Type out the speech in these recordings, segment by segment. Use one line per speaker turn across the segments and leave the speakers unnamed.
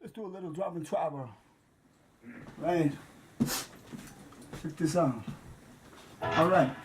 Let's do a little drop and Trower. Right. Check this out. All right.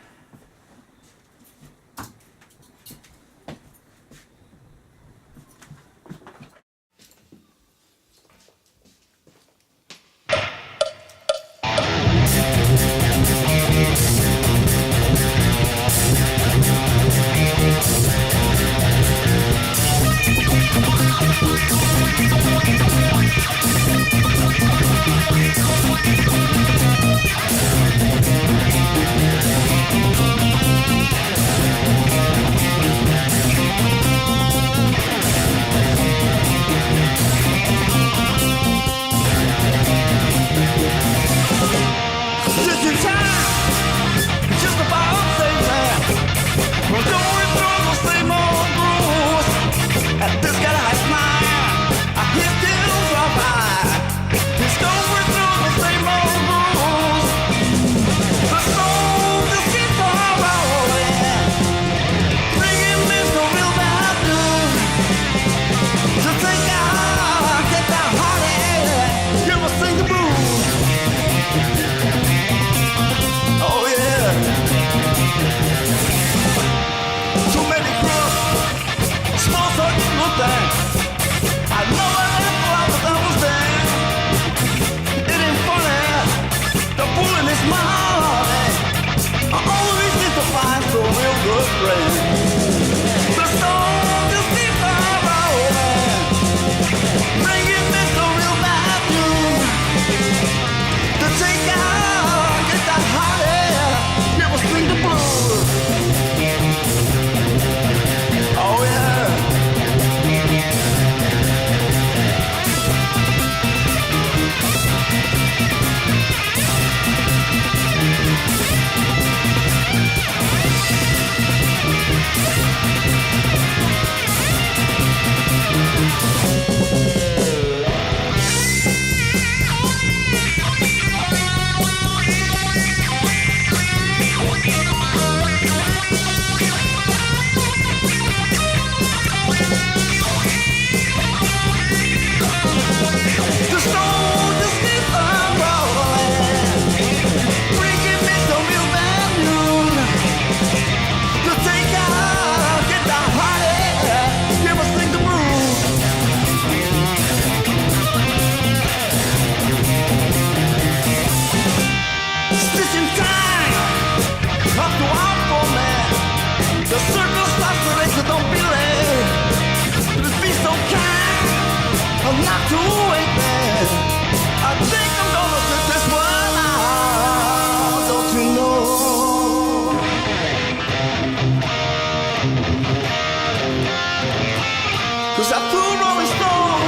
Cause I flew Rolling Stone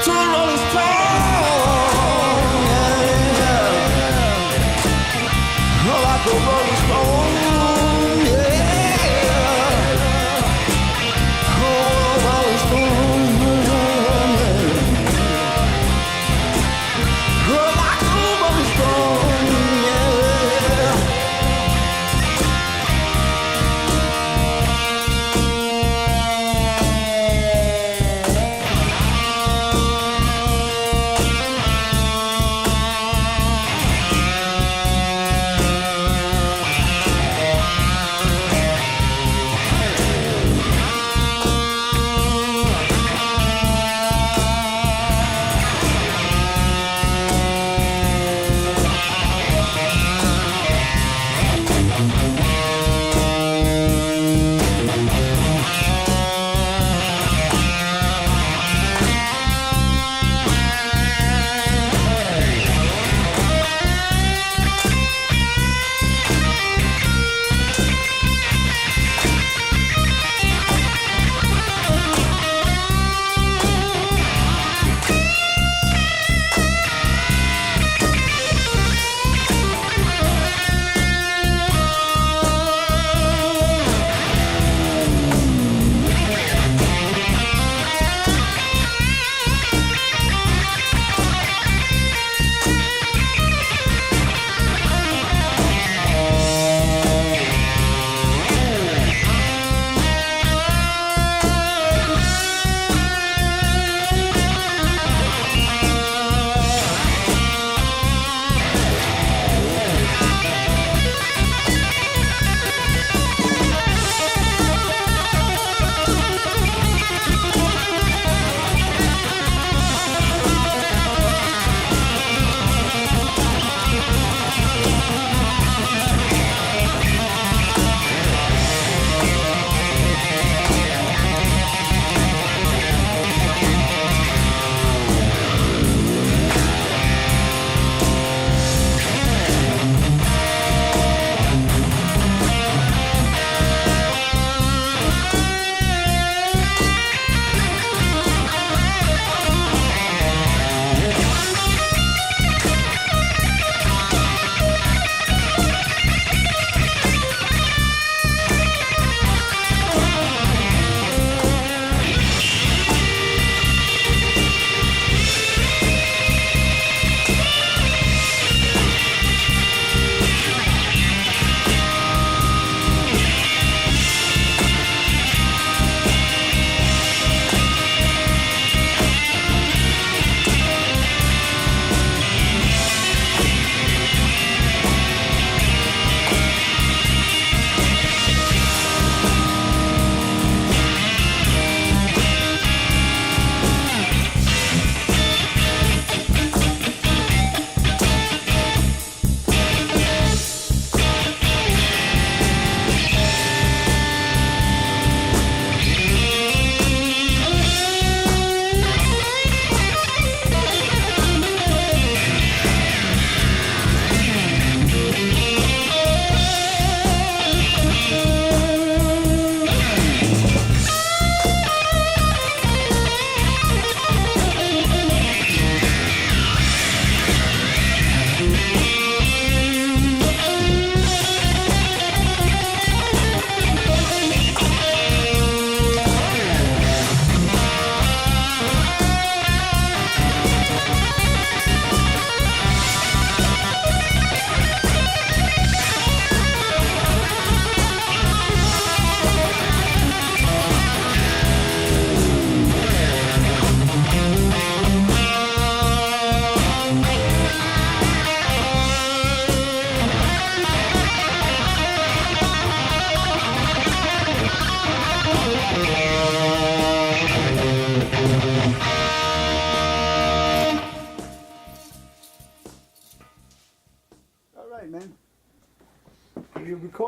to a Rolling Stone, yeah. Oh, like a Rolling Stone, yeah. Oh.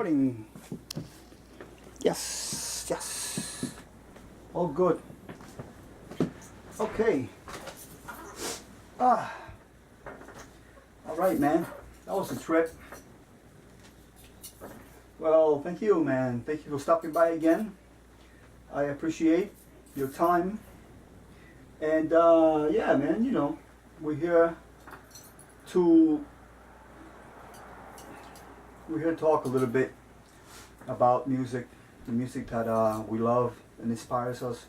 recording. Yes, yes. All good. Okay. All right, man. That was a trip. Well, thank you, man. Thank you for stopping by again. I appreciate your time. And yeah, man, you know, we're here to talk a little bit about music, the music that we love and inspires us.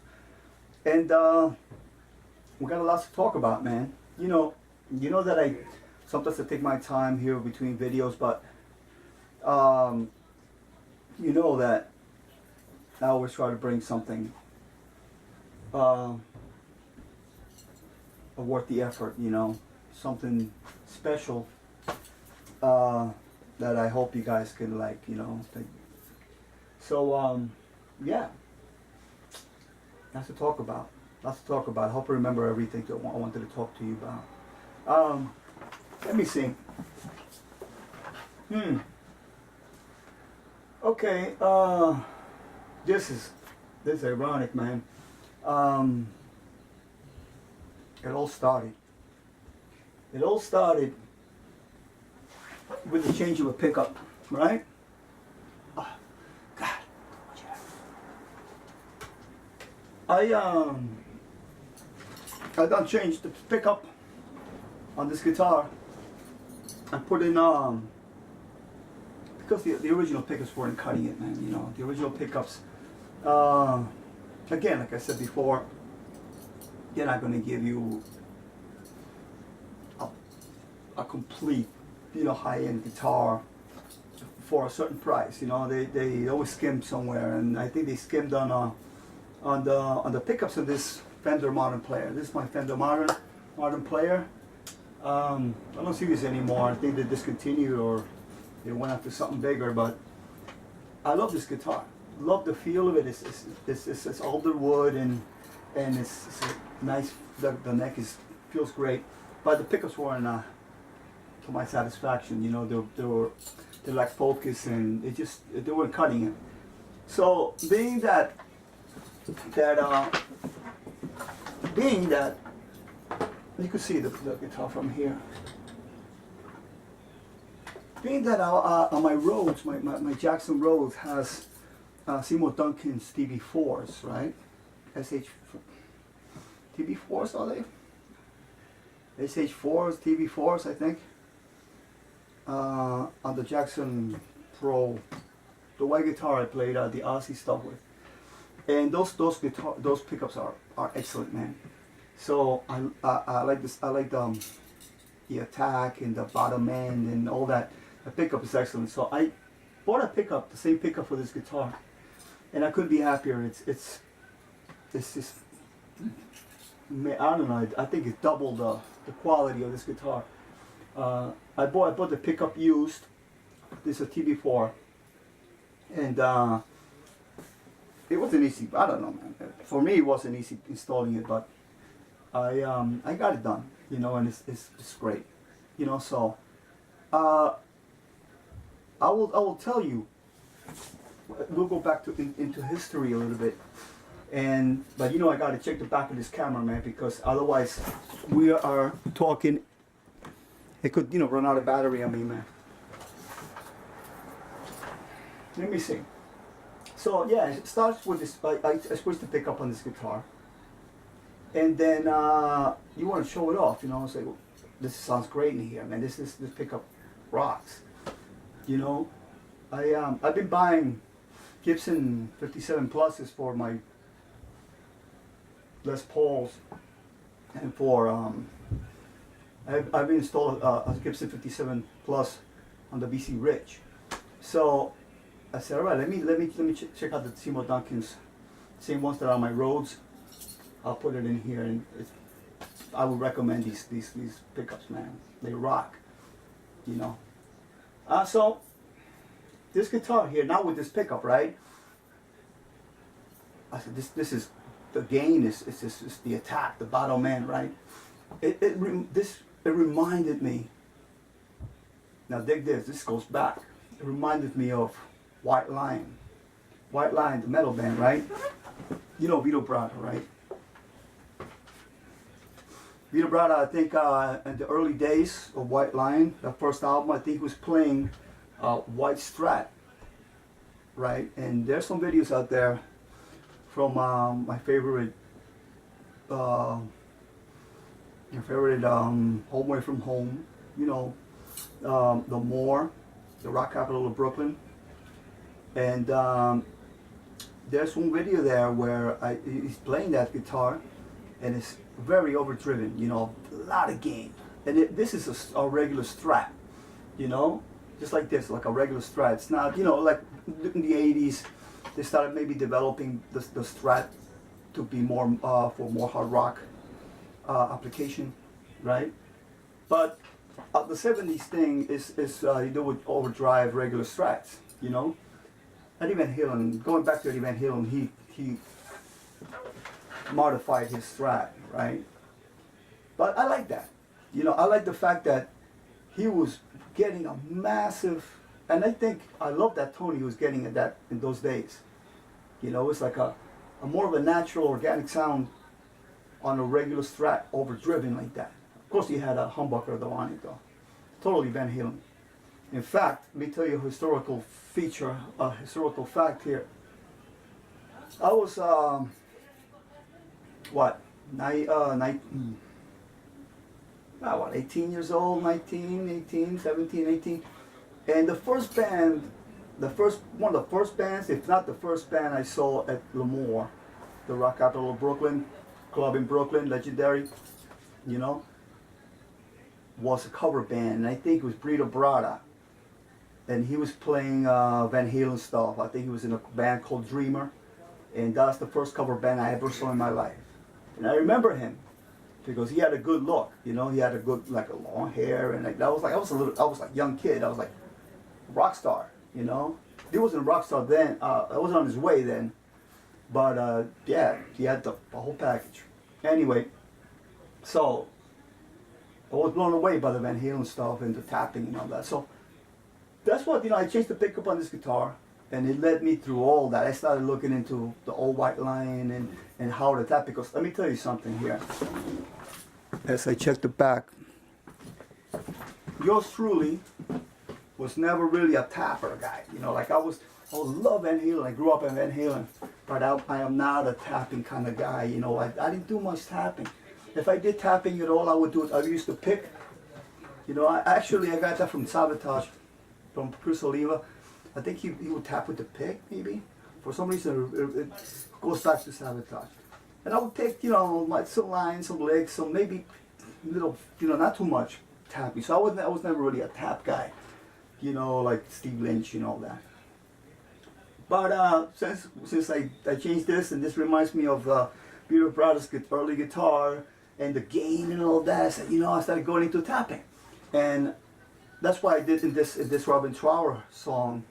And we got a lot to talk about, man. You know that I sometimes I take my time here between videos, but you know that I always try to bring something worth the effort, you know, something special that I hope you guys can like, you know. So yeah, lots to talk about. Lots to talk about. I hope I remember everything that I wanted to talk to you about. Let me see. Okay. This is ironic, man. It all started with the change of a pickup, right? Oh, God. I done changed the pickup on this guitar. I put in because the original pickups weren't cutting it, man. You know, the original pickups. Again, like I said before, they're not going to give you a complete, you know, high-end guitar for a certain price. You know, they always skim somewhere, and I think they skimmed on the pickups of this Fender Modern Player. This is my Fender Modern Player. I don't see this anymore. I think they discontinued or they went after something bigger. But I love this guitar. Love the feel of it. It's alder wood and it's nice. The neck feels great, but the pickups weren't to my satisfaction. You know, they lacked focus and they weren't cutting it. So being that you could see the guitar from here. Being that on my Rhodes, my Jackson Rhodes has Seymour Duncan's TB4s, right? TB4s, are they? SH4s, TB4s, I think. On the Jackson Pro, the white guitar I played the Aussie stuff with, and those pickups are excellent, man. So I like this. I like the attack and the bottom end and all that. The pickup is excellent. So I bought a pickup, the same pickup for this guitar, and I couldn't be happier. It's just, I don't know. I think it's double the quality of this guitar. I bought the pickup used. This is a TB4, and it wasn't easy. I don't know, man. For me, it wasn't easy installing it, but I got it done. You know, and it's great. You know, so I will tell you. We'll go back into history a little bit. But you know, I gotta check the back of this camera, man, because otherwise we are talking. It could, you know, run out of battery on me, man. Let me see. So yeah, it starts with this. I switched the pickup on this guitar, and then you want to show it off, you know. Say, well, this sounds great in here, man. This pickup rocks. You know, I've been buying Gibson 57 pluses for my Les Pauls, and for I've installed a Gibson 57 Plus on the BC Rich. So I said, all right, let me check out the Seymour Duncan's, same ones that are on my Rhodes. I'll put it in here, and I would recommend these pickups, man. They rock, you know. So this guitar here, now with this pickup, right? I said, this is the gain is the attack, the bottom end, right? It reminded me. Now dig this. This goes back. It reminded me of White Lion. White Lion, the metal band, right? You know Vito Bratta, right? Vito Bratta, I think in the early days of White Lion, the first album, I think he was playing White Strat, right? And there's some videos out there from my favorite Home Away from Home, you know, the Moor, the rock capital of Brooklyn. And there's one video there where he's playing that guitar, and it's very overdriven, you know, a lot of gain. And this is a regular Strat, you know, just like this, like a regular Strat. It's not, you know, like in the 80s, they started maybe developing the Strat to be more for more hard rock application, right? But the 70s thing is you do with overdrive regular Strats, you know. Eddie Van Halen, going back to Eddie Van Halen, he modified his Strat, right? But I like that. You know, I like the fact that he was getting a massive, and I love that tone he was getting at that in those days. You know, it's like a more of a natural, organic sound on a regular Strat, overdriven like that. Of course, he had a humbucker though on it though. Totally Van Halen. In fact, let me tell you a historical feature, a historical fact here. I was, what, 18 years old, 19, 18, 17, 18. And the first band, one of the first bands, if not the first band I saw at Lemoore, the rock capital of Brooklyn, club in Brooklyn, legendary, you know, was a cover band. And I think it was Brito Bratta. And he was playing Van Halen stuff. I think he was in a band called Dreamer. And that's the first cover band I ever saw in my life. And I remember him because he had a good look, you know, he had a good, like a long hair, and like, I was like a young kid. I was like rock star, you know. He wasn't a rock star then, I wasn't on his way then. But yeah, he had the whole package. Anyway, so I was blown away by the Van Halen stuff and the tapping and all that. So that's what, you know, I changed the pickup on this guitar, and it led me through all that. I started looking into the old White Lion and how to tap, because let me tell you something here. As I check the back, yours truly was never really a tapper guy. You know, like I love Van Halen. I grew up in Van Halen, but I am not a tapping kind of guy. You know, I didn't do much tapping. If I did tapping at all, I would do it. I used to pick. You know, I got that from Sabotage, from Chris Oliva. I think he would tap with the pick, maybe. For some reason, it goes back to Sabotage. And I would take, you know, some lines, some licks, some maybe little, you know, not too much tapping. So I was never really a tap guy, you know, like Steve Lynch and all that. But since I changed this, and this reminds me of Peter Bratta's early guitar and the gain and all that, I said, you know, I started going into tapping. And that's why I did in this Robin Trower song,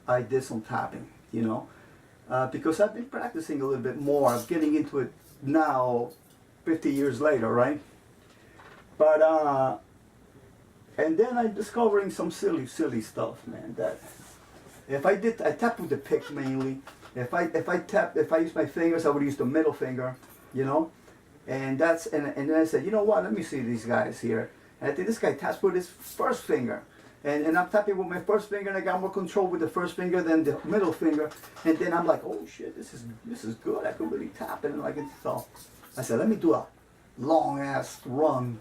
I did some tapping, you know, because I've been practicing a little bit more. I'm getting into it now, 50 years later, right? But and then I'm discovering some silly stuff, man. That I tap with the pick mainly. If I use my fingers, I would use the middle finger, you know, and then I said, you know what? Let me see these guys here. And I think this guy taps with his first finger. And I'm tapping with my first finger, and I got more control with the first finger than the middle finger. And then I'm like, oh shit, this is good. I could really tap it, and like it. So I said, let me do a long ass run.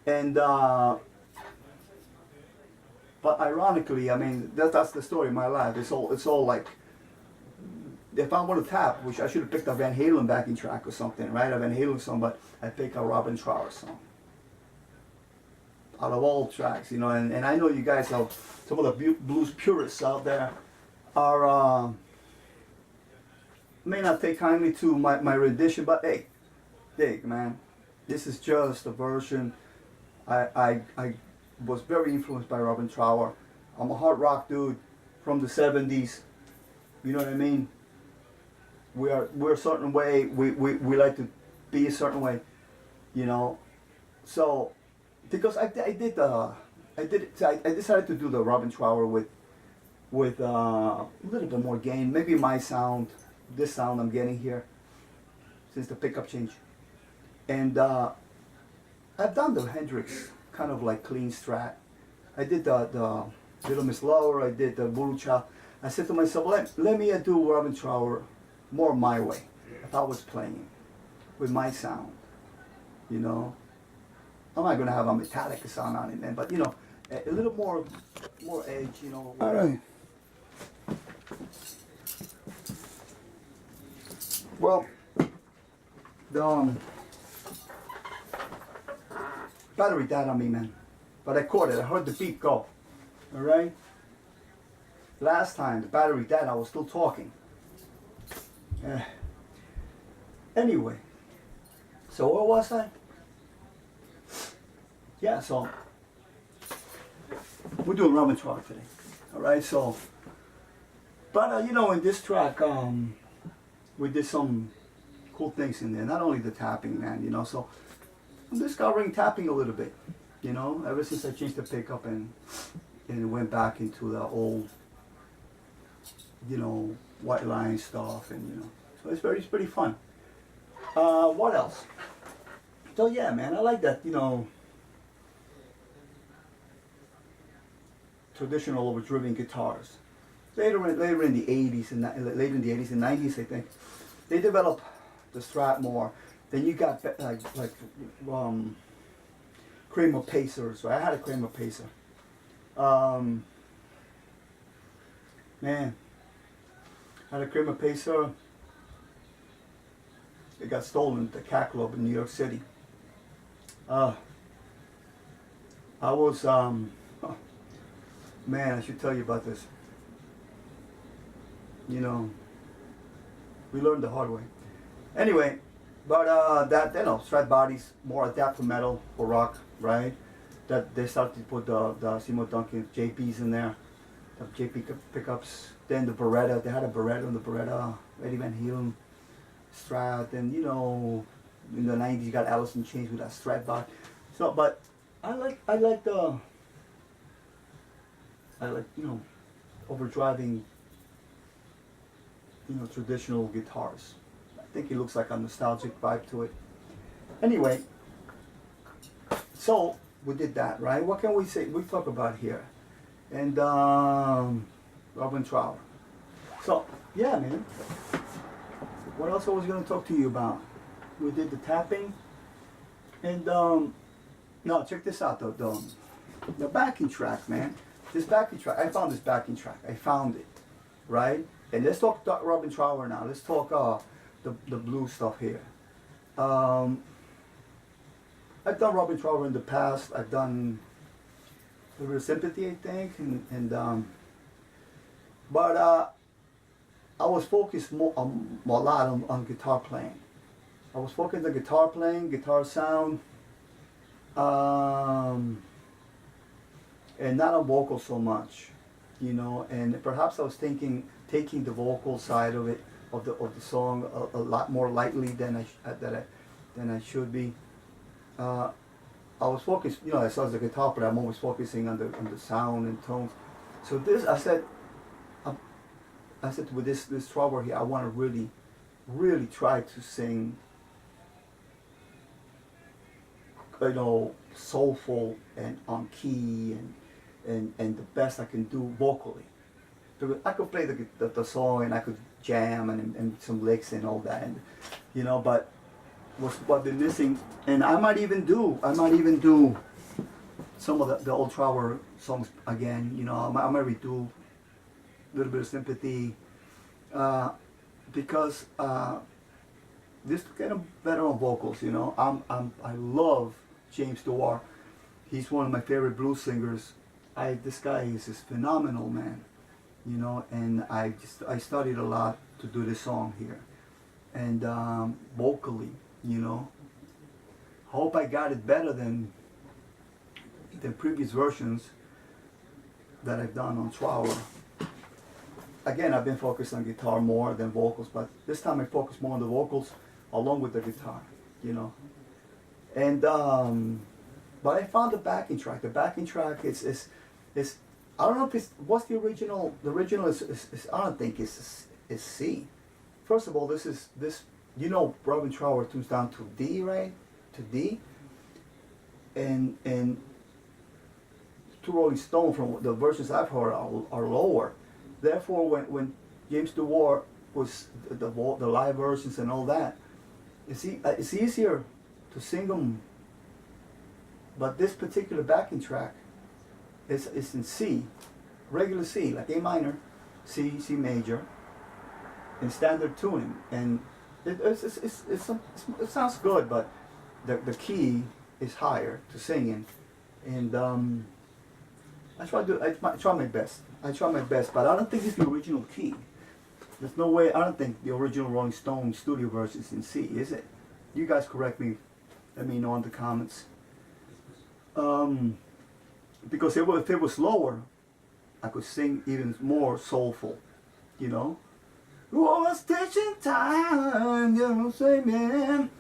And but ironically, I mean, that's the story of my life. It's all like, if I want to tap, which I should have picked a Van Halen backing track or something, right? A Van Halen song, but I picked a Robin Trower song. Out of all tracks, you know, and I know you guys have some of the blues purists out there are may not take kindly to my rendition, but hey, dig, man, this is just a version. I was very influenced by Robin Trower. I'm a hard rock dude from the 70s. You know what I mean? We're a certain way. We like to be a certain way, you know. So because I decided to do the Robin Trower with with a little bit more gain. Maybe my sound, this sound I'm getting here, since the pickup change. And I've done the Hendrix kind of like clean strat. I did the Little Miss Lower, I did the Voodoo Child. I said to myself, let me do Robin Trower more my way. If I was playing with my sound, you know. I'm not gonna have a Metallica sound on it, man, but you know, a little more edge, you know.
All right.
Well, the battery died on me, man. But I caught it. I heard the beep go. All right. Last time the battery died, I was still talking. Anyway, so where was I? Yeah, so we're doing Robin Trower today. All right, so, but you know, in this track, we did some cool things in there. Not only the tapping, man, you know. So I'm discovering tapping a little bit, you know. Ever since I changed the pickup and went back into the old, you know, white line stuff, and you know, so it's pretty fun. What else? So yeah, man, I like that, you know, traditional overdriven guitars. Later in the 80s and later in the 80s and 90s, I think, they developed the Strat more. Then you got Kramer Pacers. So I had a Kramer Pacer. Man, I had a Kramer Pacer. It got stolen at the Cat Club in New York City. I was man, I should tell you about this. You know, we learned the hard way. Anyway, but that, you know, Strat bodies, more adaptive metal for rock, right? That they started to put the Seymour Duncan JPs in there, the JP pickups. Then the Beretta, they had a Beretta on the Beretta, Eddie Van Halen Strat, and you know, in the 90s you got Alice in Chains with that Strat body. So, but I like you know, overdriving, you know, traditional guitars. I think it looks like a nostalgic vibe to it. Anyway, so we did that, right? What can we say? We talk about here, and Robin Trower. So yeah, man. What else I was going to talk to you about? We did the tapping, and no, check this out though. The backing track, man. This backing track, I found this backing track. I found it, right? And let's talk Robin Trower now. Let's talk the blues stuff here. I've done Robin Trower in the past. I've done a little Sympathy, I think, but I was focused a lot on guitar playing. I was focused on guitar playing, guitar sound, and not on vocals so much, you know. And perhaps I was taking the vocal side of it, of the song, a lot more lightly than I should be. I was focused, you know, as a guitar player, I'm always focusing on the sound and tones. So this, I said with this Trower here, I want to really try to sing, you know, soulful and on key and the best I can do vocally. Because I could play the song and I could jam and some licks and all that, and, you know, but what been missing, and I might even do some of the old Trower songs again, you know. I might redo a little bit of Sympathy, because this kind of better on vocals, you know. I love James Dewar. He's one of my favorite blues singers. This guy is just phenomenal, man, you know. And I studied a lot to do this song here, and vocally, you know. Hope I got it better than the previous versions that I've done on Trower. Again, I've been focused on guitar more than vocals, but this time I focus more on the vocals along with the guitar, you know. And but I found the backing track. The backing track is I don't know if it's, what's the original? The original is I don't think is C. First of all, this, you know, Robin Trower tunes down to D, right? To D. And to Rolling Stone, from the versions I've heard, are lower. Therefore, when James DeWar was the live versions and all that, it's easier to sing them. But this particular backing track is in C, regular C, like A minor, C, C major, in standard tuning, and it sounds good, but the key is higher to sing in, and I try my best. I try my best, but I don't think it's the original key. There's no way. I don't think the original Rolling Stone studio version is in C, is it? You guys correct me. Let me know in the comments. Because if it was lower, I could sing even more soulful, you know. Oh, it's teaching time, you know, say man,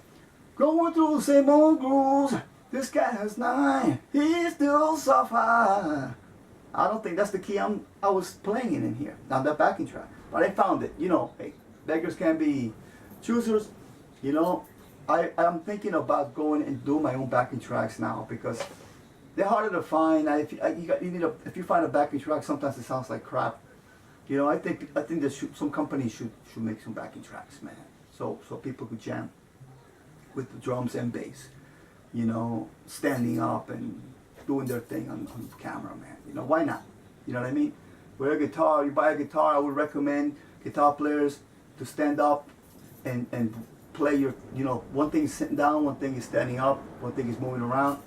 going through the same old grooves. This guy has 9, he's still so far. I don't think that's the key I was playing in here, on that backing track. But I found it, you know. Hey, beggars can be choosers, you know. I'm thinking about going and do my own backing tracks now because they're harder to find. If you find a backing track, sometimes it sounds like crap. You know, I think some companies should make some backing tracks, man. So people could jam with the drums and bass. You know, standing up and doing their thing on camera, man. You know, why not? You know what I mean? With a guitar, you buy a guitar, I would recommend guitar players to stand up and play your, you know, one thing is sitting down, one thing is standing up, one thing is moving around.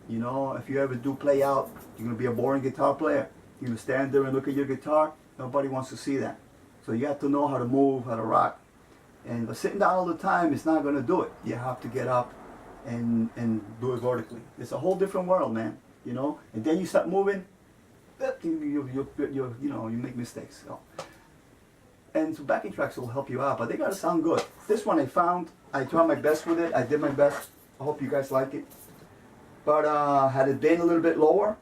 You know, if you ever do play out, you're going to be a boring guitar player. You're going to stand there and look at your guitar. Nobody wants to see that. So you have to know how to move, how to rock. And sitting down all the time is not going to do it. You have to get up and do it vertically. It's a whole different world, man. You know, and then you start moving, you know, you make mistakes. So. And so backing tracks will help you out, but they gotta sound good. This one I found, I tried my best with it. I did my best. I hope you guys like it. But had it been a little bit lower,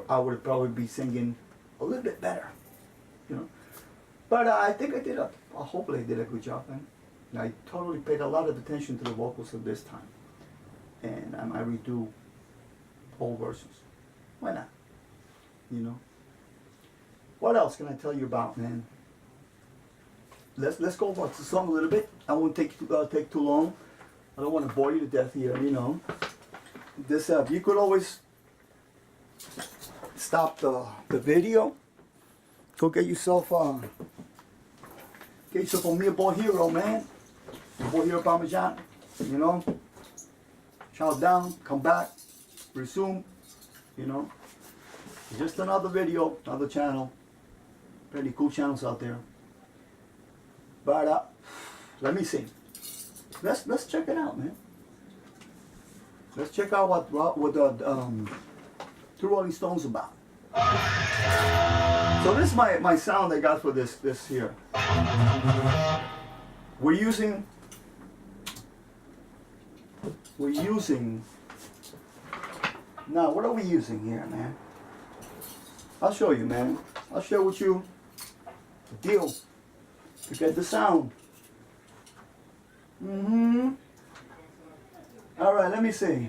I would probably be singing a little bit better, you know. But I think hopefully I did a good job, man. I totally paid a lot of attention to the vocals of this time, and I might redo whole versions. Why not? You know. What else can I tell you about, man? Let's go about the song a little bit. I won't take too long. I don't want to bore you to death here, you know. This you could always stop the video. Go get yourself a meatball hero, man. Meatball hero parmesan, you know. Chow down, come back, resume, you know. Just another video, another channel. Pretty cool channels out there. But let me see. Let's check it out, man. Let's check out what the two Rolling Stones about. So this is my sound I got for this here. We're using now, what are we using here, man? I'll show you, man. I'll share with you the deal to get the sound. All right, let me see.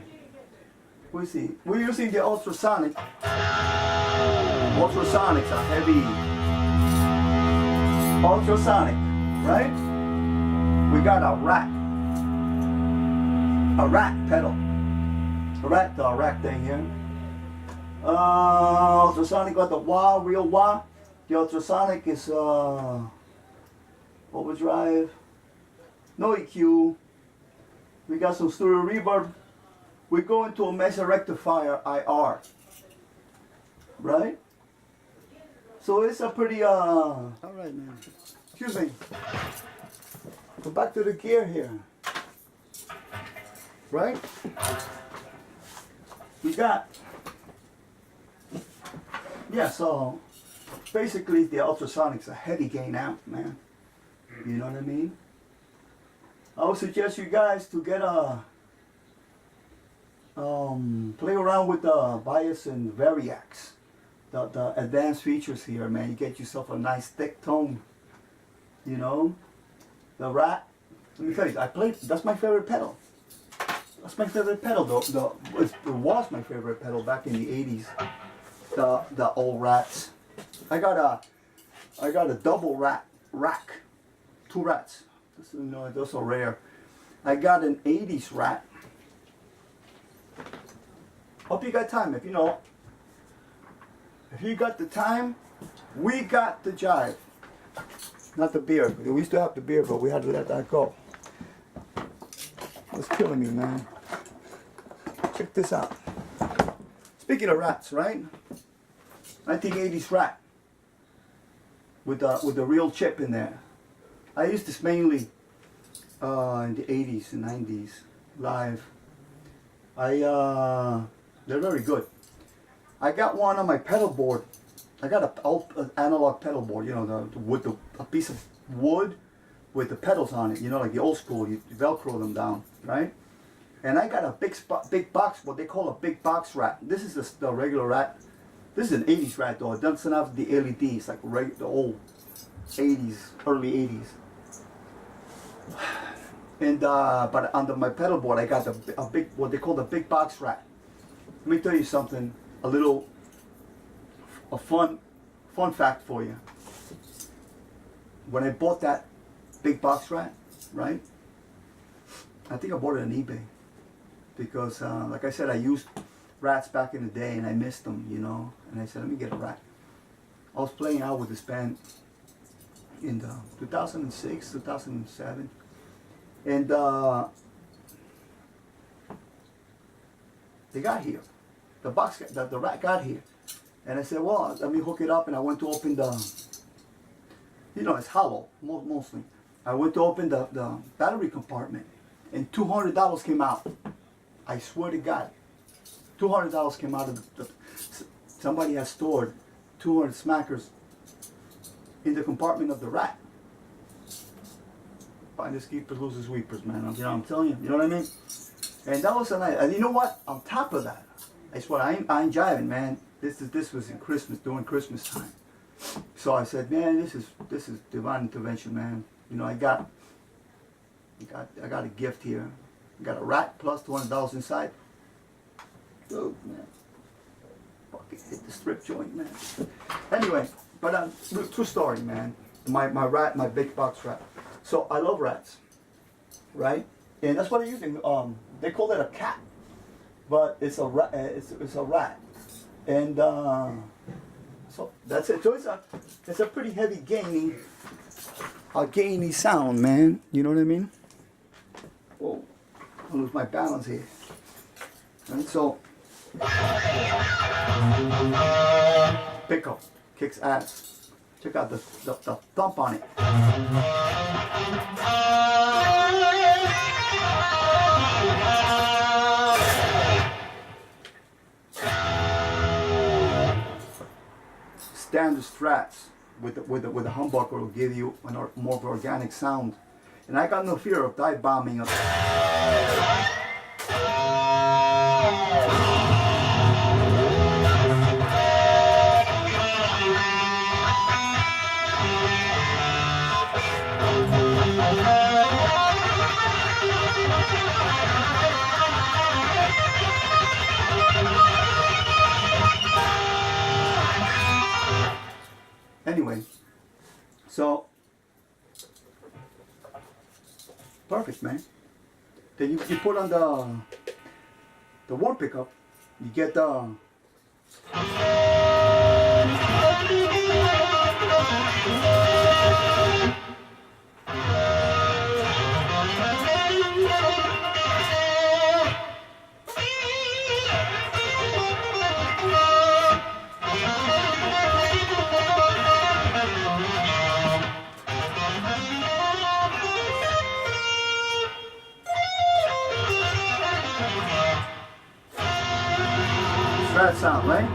We see. We're using the ultrasonic. Ultrasonic's a heavy ultrasonic, right? We got a rack pedal. A rack thing here. Ultrasonic got the wah, real wah. The ultrasonic is overdrive, no EQ. We got some stereo reverb. We go into a measure rectifier IR, right? So it's a pretty all right, man. Excuse me. Go back to the gear here, right? We got so basically the ultrasonic's a heavy gain amp, man. You know what I mean? I would suggest you guys to get a play around with the bias and variacs. the advanced features here, man. You get yourself a nice thick tone. You know, the Rat. Let me tell you, I played. That's my favorite pedal. That's my favorite pedal. It was my favorite pedal back in the '80s. The old Rats. I got a double rack, 2 Rats. This is, you know, those are rare. I got an '80s Rat. Hope you got time. If you know, if you got the time, we got the jive. Not the beer. We used to have the beer, but we had to let that go. It's killing me, man. Check this out. Speaking of Rats, right? 1980s Rat with the real chip in there. I used this mainly in the 80s and 90s live. They're very good. I got one on my pedal board. I got an analog pedal board, you know, a piece of wood with the pedals on it, you know, like the old school. You Velcro them down, right? And I got a big box, what they call a big box Rat. This is the regular Rat. This is an 80s Rat though. It doesn't have the LEDs like the old 80s, early 80s. And but under my pedal board, I got a big, what they call the big box Rat. Let me tell you something, a fun fact for you. When I bought that big box Rat, right? I think I bought it on eBay because, like I said, I used Rats back in the day and I missed them, you know. And I said, let me get a Rat. I was playing out with this band in 2006, 2007, and they got here. The Rat got here, and I said, well, let me hook it up. And I went to open you know, it's hollow mostly. I went to open the battery compartment, and $200 came out. I swear to God, $200 came out of somebody has stored 200 smackers in the compartment of the Rat. Finders keepers, losers weepers, man. You know, I'm telling you, you know what I mean? And that was a night. And you know what? On top of that, I swear, I ain't jiving, man. This was in Christmas, during Christmas time. So I said, man, this is divine intervention, man. You know, I got a gift here. I got a Rat plus $200 inside. Oh man, fucking hit the strip joint, man. Anyway, but true story, man. My Rat, my big box Rat. So I love Rats, right? And that's what I'm using. They call it a cat, but it's a rat. It's a Rat, and so that's it. So it's a pretty heavy gainy sound, man. You know what I mean? Whoa, I lose my balance here. And so pickup kicks ass. Check out the thump on it. Standard Strats with the humbucker will give you a more of an organic sound, and I got no fear of dive bombing up. Anyway, so perfect, man. Then you put on the one pickup, you get the Strat sound, right?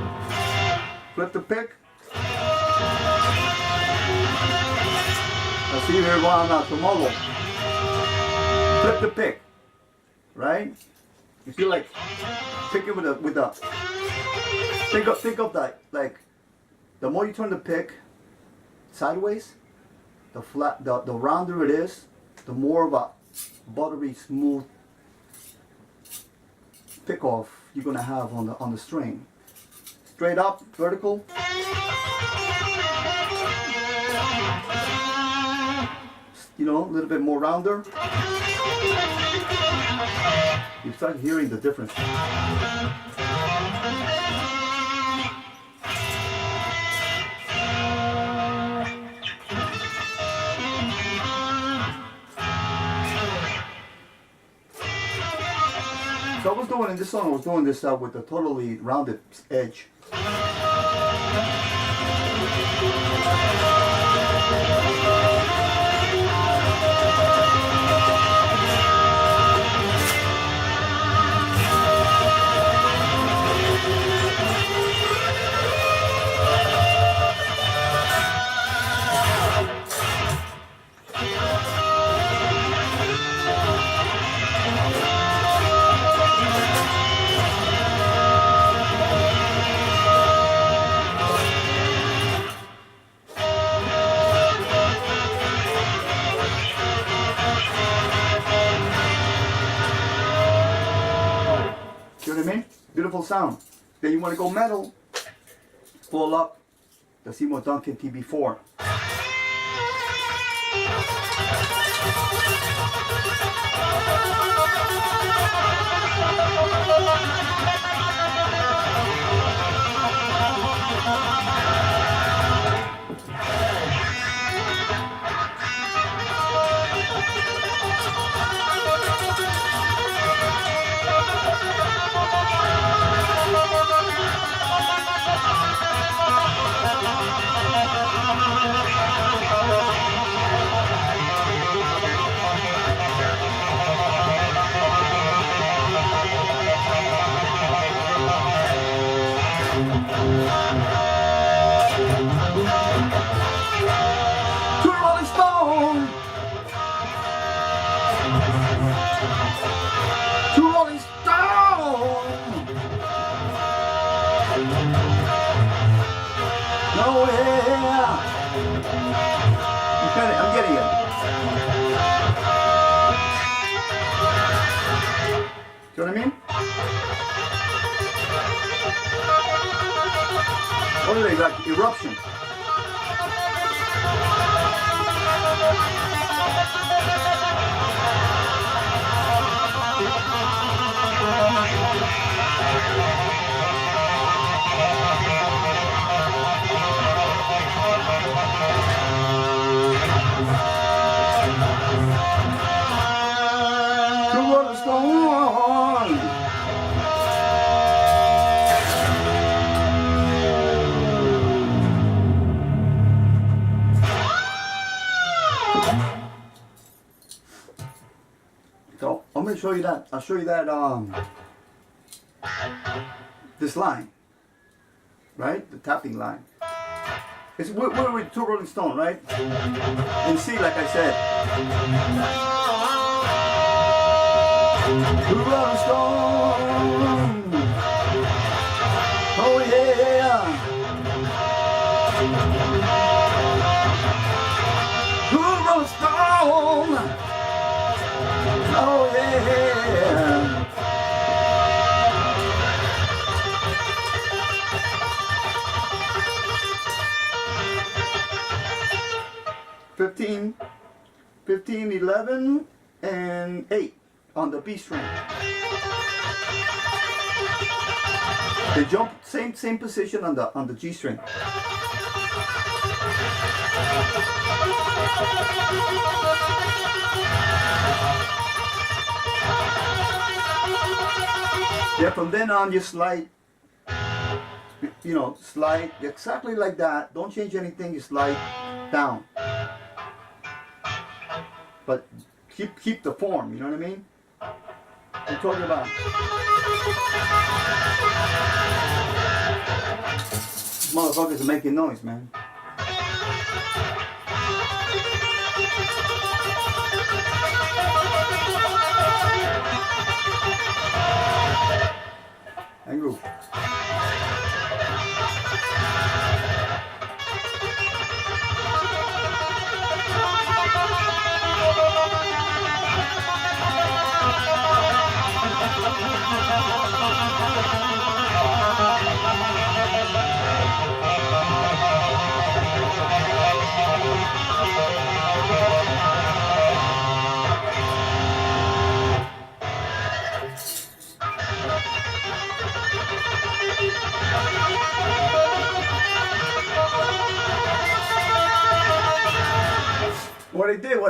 Flip the pick. I see you here going out to mobile. Flip the pick, right? You feel like picking with a think of that, like the more you turn the pick sideways, the rounder it is, the more of a buttery smooth pick off you're gonna have on the string. Straight up, vertical. You know, a little bit more rounder. You start hearing the difference. So I was doing in this song, I was doing this with a totally rounded edge. See what I mean? Beautiful sound. Then you want to go metal, pull up the Seymour Duncan TB4. I'm getting it. See what I mean? What are they, like eruption? So I'm going to show you that. I'll show you that this line, right? The tapping line. It's we're with two Rolling Stone, right? And C, like I said. Two Rolling Stone. Oh yeah. Two Rolling Stone. Oh yeah. 15, 11, and 8 on the B string. They jump same position on the G string. Yeah, from then on you slide, you know, slide exactly like that. Don't change anything, you slide down. But keep the form, you know what I mean? I'm talking about. Motherfuckers are making noise, man. And groove.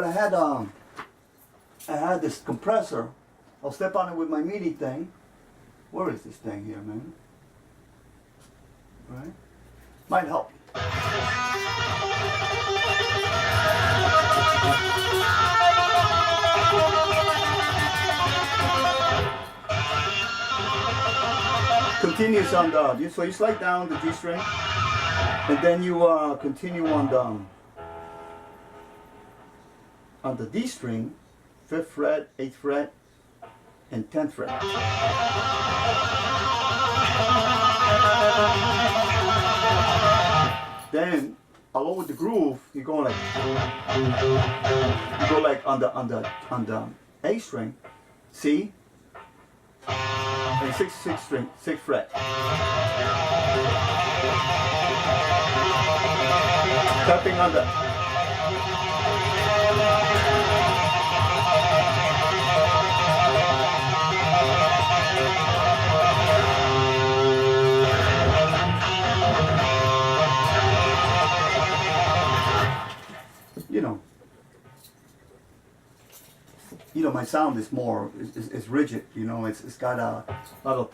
what? I had this compressor. I'll step on it with my MIDI thing. Where is this thing here, man? Right? Might help. Continues on the, so you slide down the G string, and then you continue on the D string, 5th fret, 8th fret, and 10th fret. Then, along with the groove, you go like on the A string, C, and 6th string, 6th fret. Tapping on the you know, my sound is more, is rigid, you know, it's got a lot of,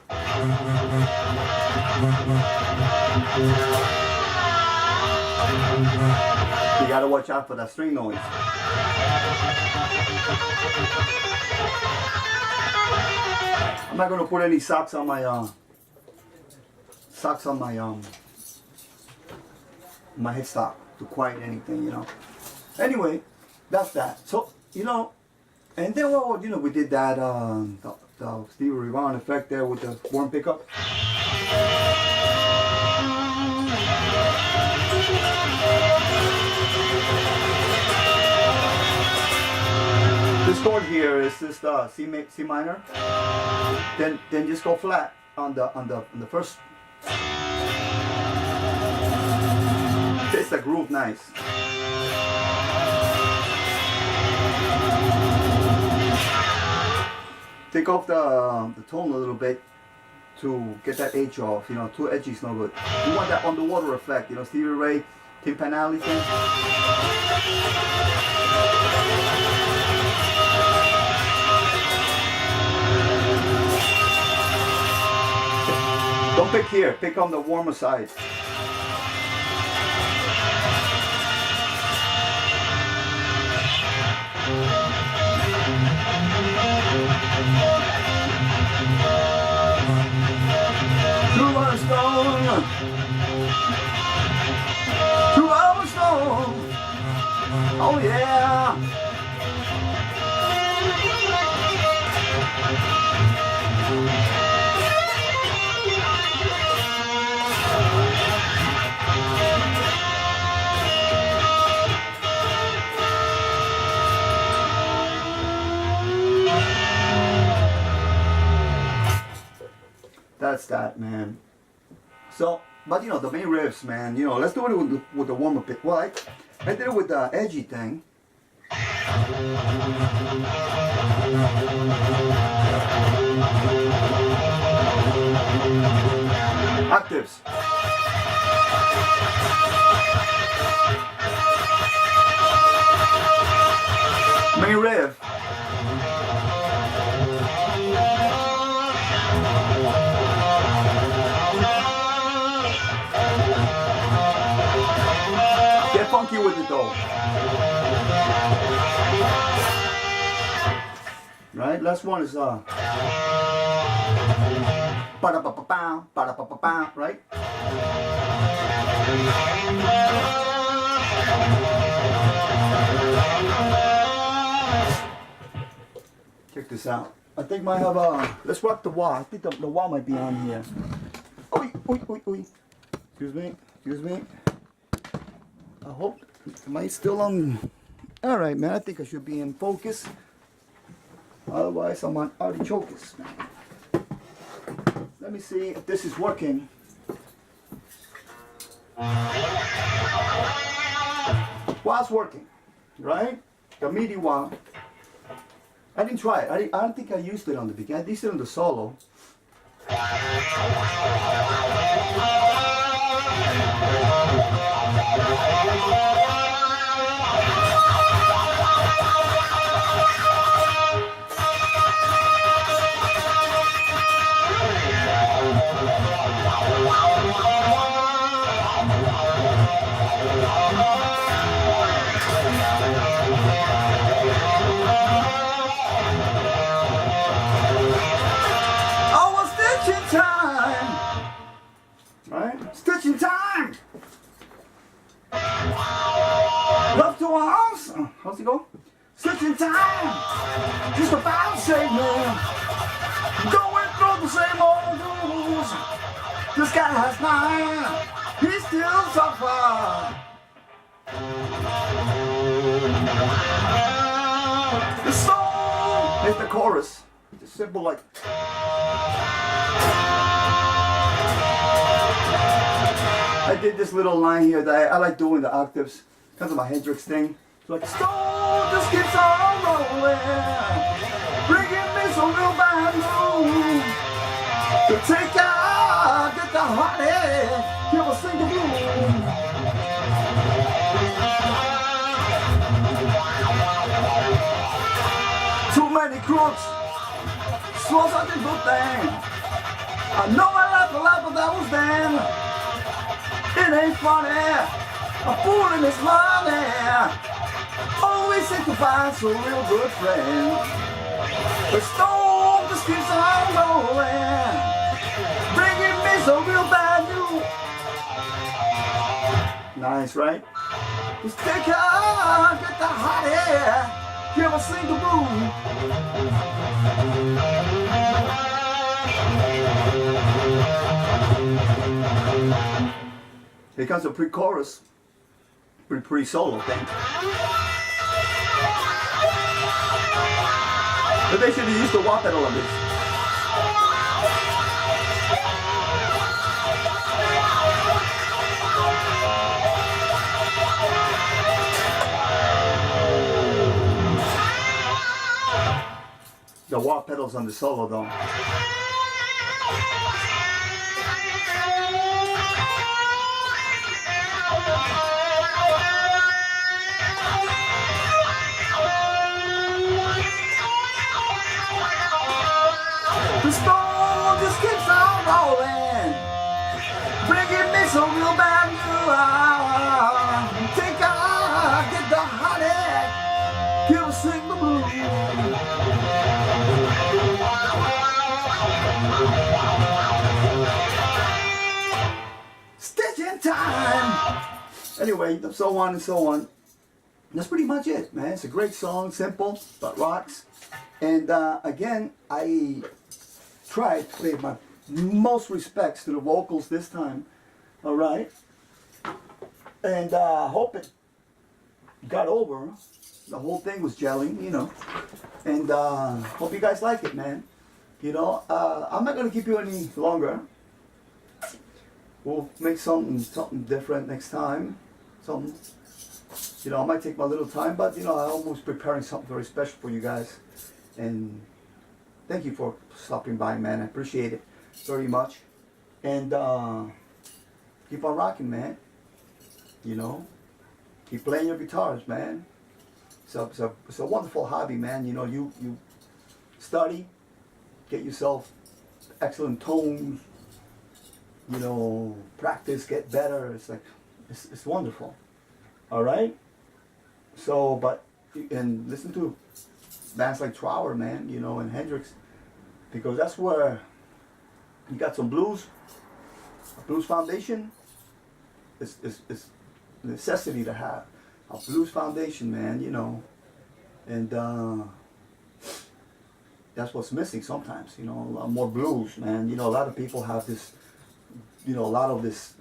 you gotta watch out for that string noise. I'm not gonna put any socks on my, my headstock to quiet anything, you know. Anyway, that's that. So, you know, and then, well, you know, we did that, the Stevie Ray Vaughan effect there with the warm pickup. This chord here is just C minor. Then just go flat on the first. It's the groove nice. Take off the tone a little bit to get that edge off. You know, too edgy is no good. You want that underwater effect. You know, Stevie Ray, timpanelli thing. Don't pick here. Pick on the warmer side. Oh yeah. That's that, man. So, but you know, the main riffs, man, you know, let's do it with the warm-up bit. Well, I did it with the edgy thing. Octaves. Main riff. Get funky with it though. Right, last one is ba-da-ba-ba-bow, ba-da-ba-ba-bow, right? Check this out. I think might have let's rock the wah. I think the wah might be on here. Oi, oi, oi, oi. Excuse me, excuse me. I hope, am I still on? All right, man, I think I should be in focus. Otherwise, I'm on artichokes, man. Let me see if this is working. Wah's working, right? The MIDI wah. I didn't try it. I don't think I used it on the beginning. I used it on the solo. just about the same, man. Going through the same old rules. This guy has 9, he still suffers. The song is the chorus. It's simple like. I did this little line here that I like doing the octaves. Kind of my Hendrix thing. It's like, stone just keeps on rolling, bringing me some real bad news. To take out, get the heartache, give us sing the blues. Too many crooks, so such a good thing. I know I laughed a lot, but that was then. It ain't funny, I'm fooling this money. Always seem to find some real good friends. The storm just keeps on rolling, bringing me some real bad news. Nice, right? Just take her, get the hot air, give her sing the blues. Here comes a pre-chorus, pre-solo thing. But they should have used the wah pedal on this. The wah pedals on the solo though. The storm just keeps on rolling, bringing me some real bad news. Take a get the honey, give us sing the blues. Stitch in time. Anyway, so on and so on. That's pretty much it, man. It's a great song, simple, but rocks. And again, I tried to pay my most respects to the vocals this time. All right. And hope it got over. The whole thing was gelling, you know. And hope you guys like it, man. You know, I'm not going to keep you any longer. We'll make something different next time. Something, you know, I might take my little time, but, you know, I'm almost preparing something very special for you guys. And thank you for stopping by, man. I appreciate it very much. And keep on rocking, man. You know, keep playing your guitars, man. It's a wonderful hobby, man. You know, you study, get yourself excellent tones. You know, practice, get better. It's like, it's wonderful. All right. So, and listen to bands like Trower, man, you know, and Hendrix, because that's where you got some blues, a blues foundation. It's a necessity to have a blues foundation, man, you know, and that's what's missing sometimes, you know, a lot more blues, man. You know, a lot of people have this, you know, a lot of this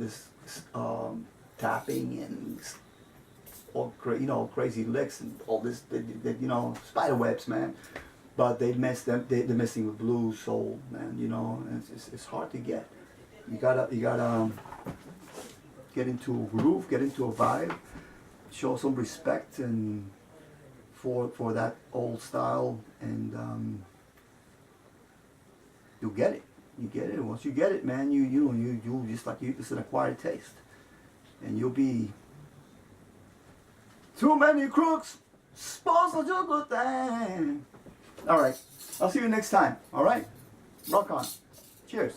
tapping and all crazy licks and all this, you know, spider webs, man. But they're messing with blues soul, man. You know, and it's hard to get. You gotta get into a groove, get into a vibe, show some respect and for that old style, and you'll get it. You get it. Once you get it, man, you just like it's an acquired taste, and you'll be. Too many crooks, supposed to do a good thing. All right, I'll see you next time. All right, rock on. Cheers.